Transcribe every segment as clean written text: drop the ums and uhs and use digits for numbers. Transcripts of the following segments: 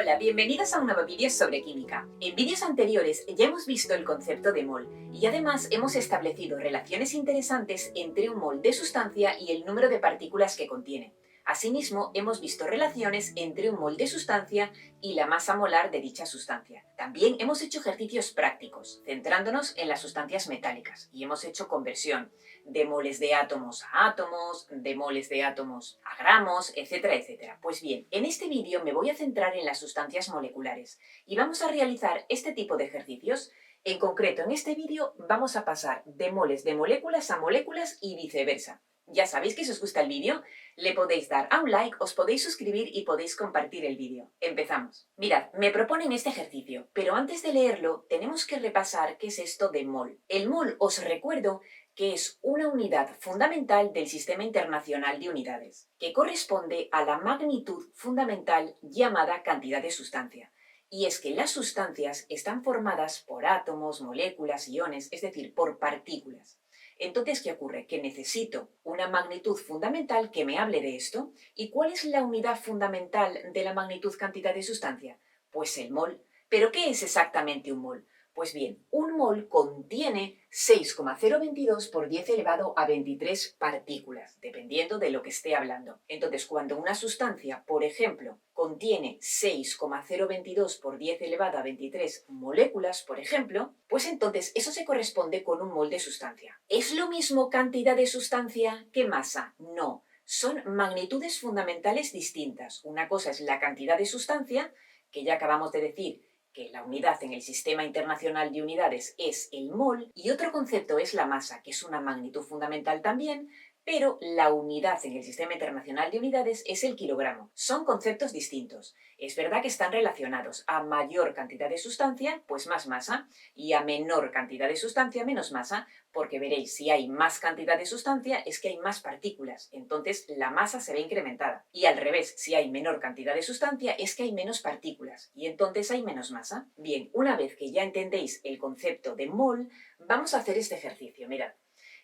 Hola, bienvenidos a un nuevo vídeo sobre química. En vídeos anteriores ya hemos visto el concepto de mol y además hemos establecido relaciones interesantes entre un mol de sustancia y el número de partículas que contiene. Asimismo, hemos visto relaciones entre un mol de sustancia y la masa molar de dicha sustancia. También hemos hecho ejercicios prácticos, centrándonos en las sustancias metálicas, y hemos hecho conversión de moles de átomos a átomos, de moles de átomos a gramos, etcétera, etcétera. Pues bien, en este vídeo me voy a centrar en las sustancias moleculares y vamos a realizar este tipo de ejercicios. En concreto, en este vídeo vamos a pasar de moles de moléculas a moléculas y viceversa. Ya sabéis que si os gusta el vídeo, le podéis dar a un like, os podéis suscribir y podéis compartir el vídeo. Empezamos. Mirad, me proponen este ejercicio, pero antes de leerlo tenemos que repasar qué es esto de mol. El mol, os recuerdo, que es una unidad fundamental del Sistema Internacional de Unidades, que corresponde a la magnitud fundamental llamada cantidad de sustancia. Y es que las sustancias están formadas por átomos, moléculas, iones, es decir, por partículas. Entonces, ¿qué ocurre? Que necesito una magnitud fundamental que me hable de esto. ¿Y cuál es la unidad fundamental de la magnitud cantidad de sustancia? Pues el mol. ¿Pero qué es exactamente un mol? Pues bien, un mol contiene 6,022 por 10 elevado a 23 partículas, dependiendo de lo que esté hablando. Entonces, cuando una sustancia, por ejemplo, contiene 6,022 por 10 elevado a 23 moléculas, por ejemplo, pues entonces eso se corresponde con un mol de sustancia. ¿Es lo mismo cantidad de sustancia que masa? No. Son magnitudes fundamentales distintas. Una cosa es la cantidad de sustancia, que ya acabamos de decir que la unidad en el Sistema Internacional de Unidades es el mol, y otro concepto es la masa, que es una magnitud fundamental también, pero la unidad en el Sistema Internacional de Unidades es el kilogramo. Son conceptos distintos. Es verdad que están relacionados. A mayor cantidad de sustancia, pues más masa, y a menor cantidad de sustancia, menos masa, porque veréis, si hay más cantidad de sustancia es que hay más partículas, entonces la masa se ve incrementada. Y al revés, si hay menor cantidad de sustancia es que hay menos partículas, y entonces hay menos masa. Bien, una vez que ya entendéis el concepto de mol, vamos a hacer este ejercicio. Mirad,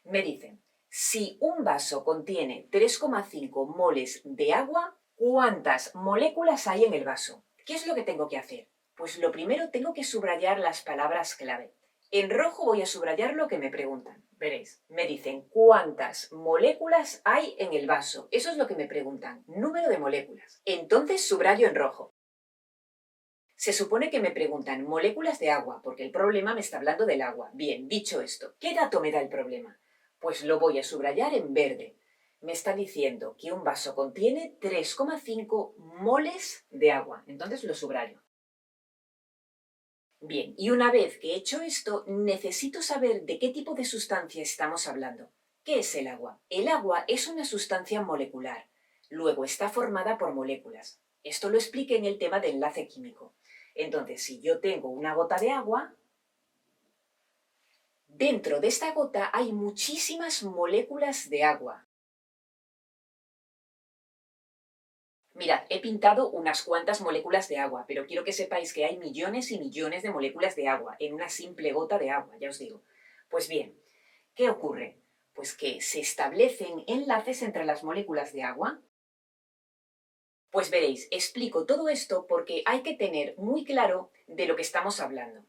me dicen, si un vaso contiene 3,5 moles de agua, ¿cuántas moléculas hay en el vaso? ¿Qué es lo que tengo que hacer? Pues lo primero tengo que subrayar las palabras clave. En rojo voy a subrayar lo que me preguntan. Veréis, me dicen cuántas moléculas hay en el vaso. Eso es lo que me preguntan, número de moléculas. Entonces subrayo en rojo. Se supone que me preguntan moléculas de agua, porque el problema me está hablando del agua. Bien, dicho esto, ¿qué dato me da el problema? Pues lo voy a subrayar en verde. Me está diciendo que un vaso contiene 3,5 moles de agua. Entonces lo subrayo. Bien, y una vez que he hecho esto, necesito saber de qué tipo de sustancia estamos hablando. ¿Qué es el agua? El agua es una sustancia molecular. Luego está formada por moléculas. Esto lo expliqué en el tema de enlace químico. Entonces, si yo tengo una gota de agua, dentro de esta gota hay muchísimas moléculas de agua. Mirad, he pintado unas cuantas moléculas de agua, pero quiero que sepáis que hay millones y millones de moléculas de agua en una simple gota de agua, ya os digo. Pues bien, ¿qué ocurre? Pues que se establecen enlaces entre las moléculas de agua. Pues veréis, explico todo esto porque hay que tener muy claro de lo que estamos hablando.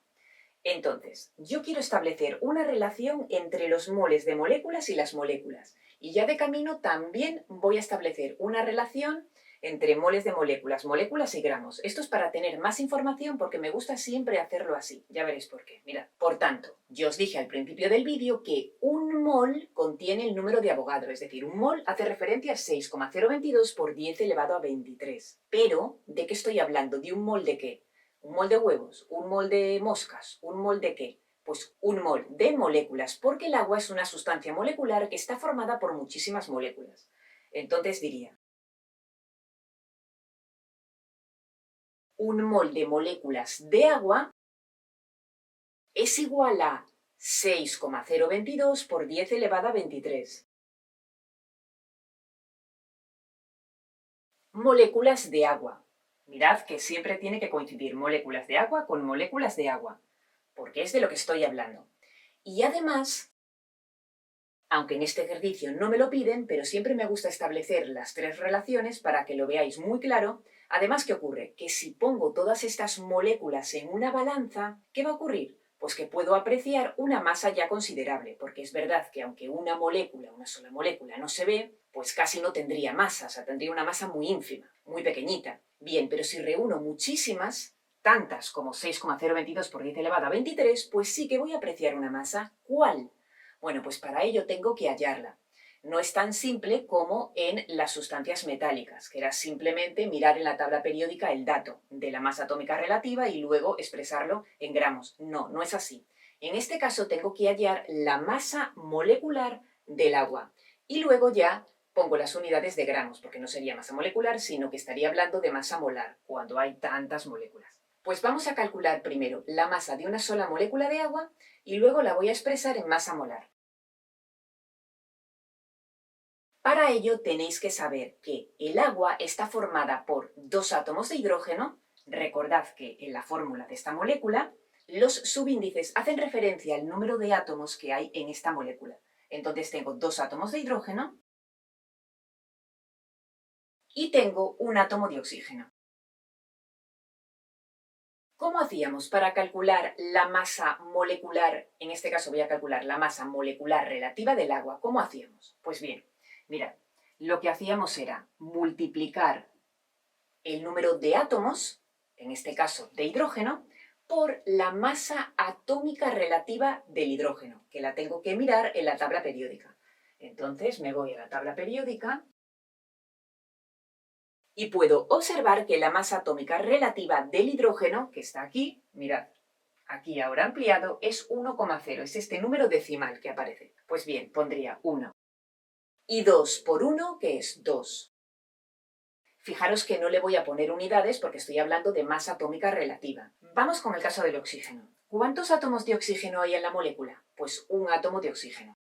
Entonces, yo quiero establecer una relación entre los moles de moléculas y las moléculas. Y ya de camino también voy a establecer una relación entre moles de moléculas, moléculas y gramos. Esto es para tener más información porque me gusta siempre hacerlo así. Ya veréis por qué. Mirad, por tanto, yo os dije al principio del vídeo que un mol contiene el número de Avogadro, es decir, un mol hace referencia a 6,022 por 10 elevado a 23. Pero, ¿de qué estoy hablando? ¿De un mol de qué? ¿Un mol de huevos? ¿Un mol de moscas? ¿Un mol de qué? Pues un mol de moléculas, porque el agua es una sustancia molecular que está formada por muchísimas moléculas. Entonces diría, un mol de moléculas de agua es igual a 6,022 por 10 elevado a 23. Moléculas de agua. Mirad que siempre tiene que coincidir moléculas de agua con moléculas de agua, porque es de lo que estoy hablando. Y además, aunque en este ejercicio no me lo piden, pero siempre me gusta establecer las tres relaciones para que lo veáis muy claro, Además, ¿qué ocurre? Que si pongo todas estas moléculas en una balanza, ¿qué va a ocurrir? Pues que puedo apreciar una masa ya considerable, porque es verdad que aunque una molécula, una sola molécula, no se ve, pues casi no tendría masa, o sea, tendría una masa muy ínfima, muy pequeñita. Bien, pero si reúno muchísimas, tantas como 6,022 por 10 elevado a 23, pues sí que voy a apreciar una masa. ¿Cuál? Bueno, pues para ello tengo que hallarla. No es tan simple como en las sustancias metálicas, que era simplemente mirar en la tabla periódica el dato de la masa atómica relativa y luego expresarlo en gramos. No, no es así. En este caso tengo que hallar la masa molecular del agua y luego ya pongo las unidades de gramos, porque no sería masa molecular, sino que estaría hablando de masa molar, cuando hay tantas moléculas. Pues vamos a calcular primero la masa de una sola molécula de agua y luego la voy a expresar en masa molar. Para ello tenéis que saber que el agua está formada por dos átomos de hidrógeno. Recordad que en la fórmula de esta molécula los subíndices hacen referencia al número de átomos que hay en esta molécula. Entonces tengo dos átomos de hidrógeno y tengo un átomo de oxígeno. ¿Cómo hacíamos para calcular la masa molecular? En este caso voy a calcular la masa molecular relativa del agua. ¿Cómo hacíamos? Pues bien, mirad, lo que hacíamos era multiplicar el número de átomos, en este caso de hidrógeno, por la masa atómica relativa del hidrógeno, que la tengo que mirar en la tabla periódica. Entonces me voy a la tabla periódica y puedo observar que la masa atómica relativa del hidrógeno, que está aquí, mirad, aquí ahora ampliado, es 1,0, es este número decimal que aparece. Pues bien, pondría 1. Y 2 por 1, que es 2. Fijaros que no le voy a poner unidades porque estoy hablando de masa atómica relativa. Vamos con el caso del oxígeno. ¿Cuántos átomos de oxígeno hay en la molécula? Pues un átomo de oxígeno.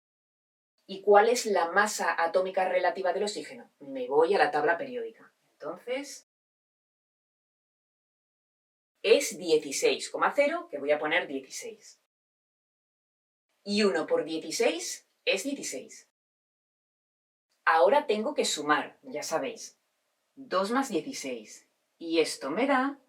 ¿Y cuál es la masa atómica relativa del oxígeno? Me voy a la tabla periódica. Entonces, es 16,0, que voy a poner 16. Y 1 por 16 es 16. Ahora tengo que sumar, ya sabéis, 2 más 16. Y esto me da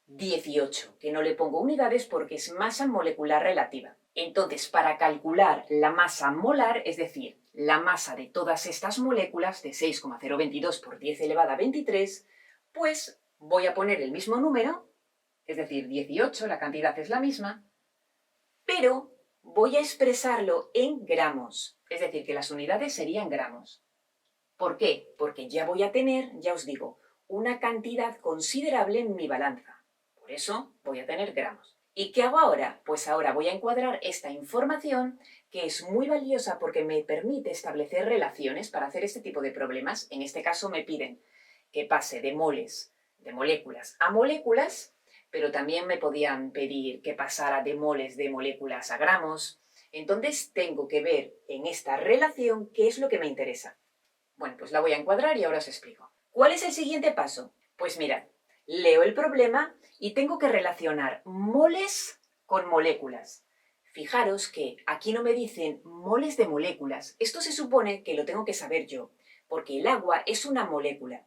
18, que no le pongo unidades porque es masa molecular relativa. Entonces, para calcular la masa molar, es decir, la masa de todas estas moléculas de 6,022 por 10 elevado a 23, pues voy a poner el mismo número, es decir, 18, la cantidad es la misma, pero voy a expresarlo en gramos, es decir, que las unidades serían gramos. ¿Por qué? Porque ya voy a tener, ya os digo, una cantidad considerable en mi balanza. Por eso voy a tener gramos. ¿Y qué hago ahora? Pues ahora voy a encuadrar esta información que es muy valiosa porque me permite establecer relaciones para hacer este tipo de problemas. En este caso me piden que pase de moles, de moléculas a moléculas, pero también me podían pedir que pasara de moles de moléculas a gramos. Entonces tengo que ver en esta relación qué es lo que me interesa. Bueno, pues la voy a encuadrar y ahora os explico. ¿Cuál es el siguiente paso? Pues mirad, leo el problema y tengo que relacionar moles con moléculas. Fijaros que aquí no me dicen moles de moléculas. Esto se supone que lo tengo que saber yo, porque el agua es una molécula.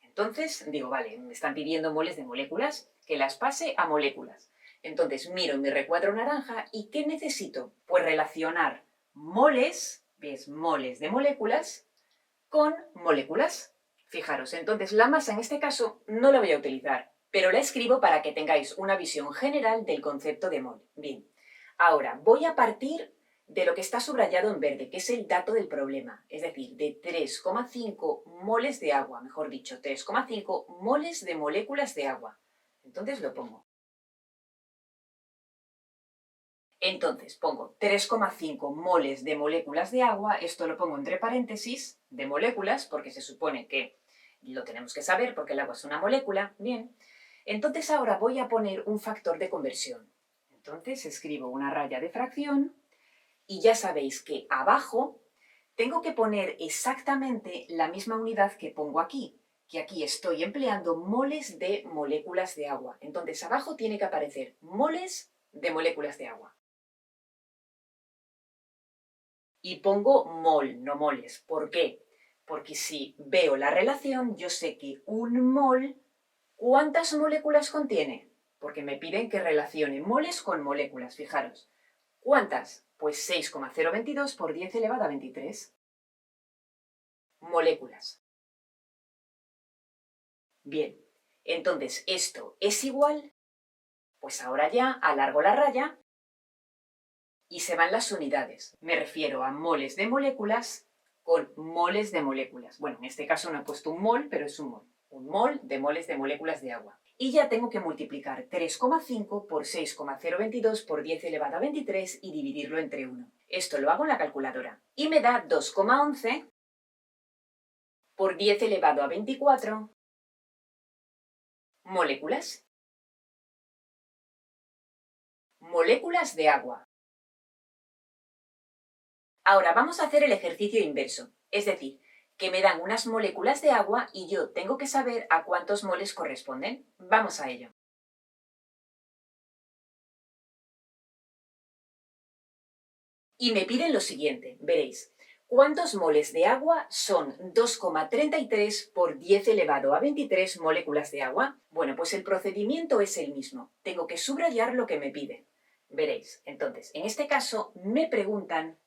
Entonces digo, vale, me están pidiendo moles de moléculas, que las pase a moléculas. Entonces miro en mi recuadro naranja y ¿qué necesito? Pues relacionar moles, ¿ves? Moles de moléculas, con moléculas. Fijaros, entonces la masa en este caso no la voy a utilizar, pero la escribo para que tengáis una visión general del concepto de mol. Bien, ahora voy a partir de lo que está subrayado en verde, que es el dato del problema, es decir, de 3,5 moles de agua, mejor dicho, 3,5 moles de moléculas de agua. Entonces lo pongo. Entonces pongo 3,5 moles de moléculas de agua, esto lo pongo entre paréntesis, de moléculas, porque se supone que lo tenemos que saber porque el agua es una molécula. Bien, entonces ahora voy a poner un factor de conversión. Entonces escribo una raya de fracción y ya sabéis que abajo tengo que poner exactamente la misma unidad que pongo aquí, que aquí estoy empleando moles de moléculas de agua. Entonces abajo tiene que aparecer moles de moléculas de agua. Y pongo mol, no moles. ¿Por qué? Porque si veo la relación, yo sé que un mol, ¿cuántas moléculas contiene? Porque me piden que relacione moles con moléculas, fijaros. ¿Cuántas? Pues 6,022 por 10 elevado a 23 moléculas. Bien, entonces esto es igual, pues ahora ya alargo la raya y se van las unidades. Me refiero a moles de moléculas con moles de moléculas. Bueno, en este caso no he puesto un mol, pero es un mol. Un mol de moles de moléculas de agua. Y ya tengo que multiplicar 3,5 por 6,022 por 10 elevado a 23 y dividirlo entre 1. Esto lo hago en la calculadora. Y me da 2,11 por 10 elevado a 24 moléculas. Moléculas de agua. Ahora vamos a hacer el ejercicio inverso, es decir, que me dan unas moléculas de agua y yo tengo que saber a cuántos moles corresponden. Vamos a ello. Y me piden lo siguiente, veréis. ¿Cuántos moles de agua son 2,33 por 10 elevado a 23 moléculas de agua? Bueno, pues el procedimiento es el mismo. Tengo que subrayar lo que me piden. Veréis, entonces, en este caso me preguntan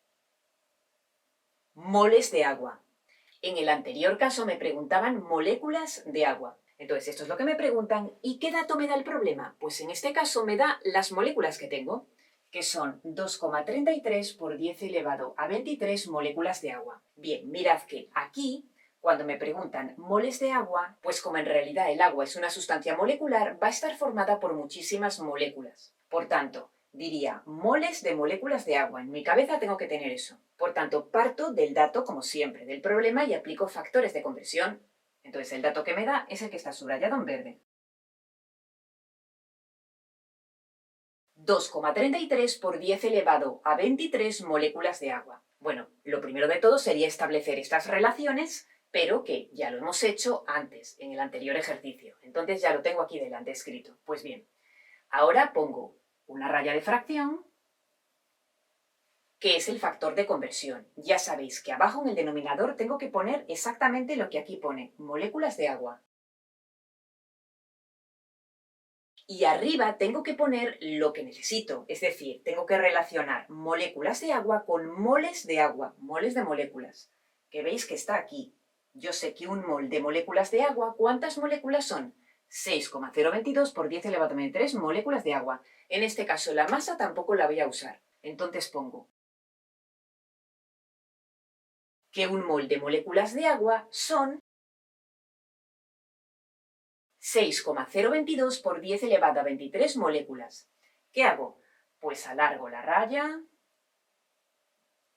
moles de agua. En el anterior caso me preguntaban moléculas de agua. Entonces, esto es lo que me preguntan. ¿Y qué dato me da el problema? Pues en este caso me da las moléculas que tengo, que son 2,33 por 10 elevado a 23 moléculas de agua. Bien, mirad que aquí, cuando me preguntan moles de agua, pues como en realidad el agua es una sustancia molecular, va a estar formada por muchísimas moléculas. Por tanto, diría moles de moléculas de agua. En mi cabeza tengo que tener eso. Por tanto, parto del dato, como siempre, del problema y aplico factores de conversión. Entonces, el dato que me da es el que está subrayado en verde. 2,33 por 10 elevado a 23 moléculas de agua. Bueno, lo primero de todo sería establecer estas relaciones, pero que ya lo hemos hecho antes, en el anterior ejercicio. Entonces ya lo tengo aquí delante escrito. Pues bien, ahora pongo una raya de fracción, que es el factor de conversión. Ya sabéis que abajo en el denominador tengo que poner exactamente lo que aquí pone, moléculas de agua. Y arriba tengo que poner lo que necesito, es decir, tengo que relacionar moléculas de agua con moles de agua, moles de moléculas, que veis que está aquí. Yo sé que un mol de moléculas de agua, ¿cuántas moléculas son? 6,022 por 10 elevado a 23 moléculas de agua. En este caso la masa tampoco la voy a usar. Entonces pongo que un mol de moléculas de agua son 6,022 por 10 elevado a 23 moléculas. ¿Qué hago? Pues alargo la raya,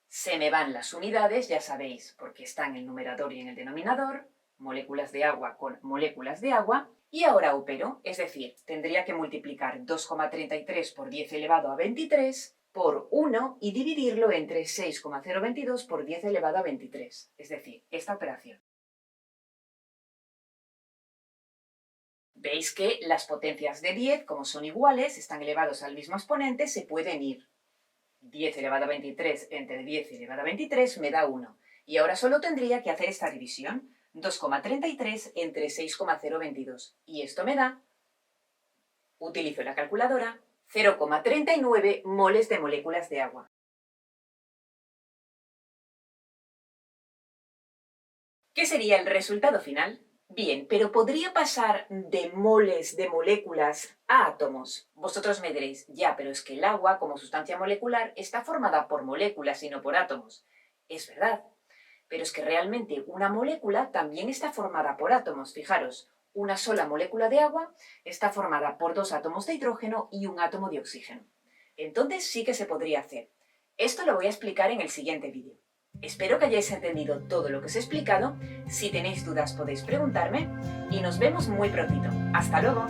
se me van las unidades, ya sabéis, porque está en el numerador y en el denominador, moléculas de agua con moléculas de agua, y ahora opero, es decir, tendría que multiplicar 2,33 por 10 elevado a 23 por 1 y dividirlo entre 6,022 por 10 elevado a 23, es decir, esta operación. Veis que las potencias de 10, como son iguales, están elevados al mismo exponente, se pueden ir. 10 elevado a 23 entre 10 elevado a 23 me da 1. Y ahora solo tendría que hacer esta división. 2,33 entre 6,022. Y esto me da, utilizo la calculadora, 0,39 moles de moléculas de agua. ¿Qué sería el resultado final? Bien, pero podría pasar de moles de moléculas a átomos. Vosotros me diréis, ya, pero es que el agua, como sustancia molecular, está formada por moléculas y no por átomos. Es verdad, pero es que realmente una molécula también está formada por átomos. Fijaros, una sola molécula de agua está formada por 2 átomos de hidrógeno y un átomo de oxígeno. Entonces sí que se podría hacer. Esto lo voy a explicar en el siguiente vídeo. Espero que hayáis entendido todo lo que os he explicado. Si tenéis dudas podéis preguntarme y nos vemos muy prontito. ¡Hasta luego!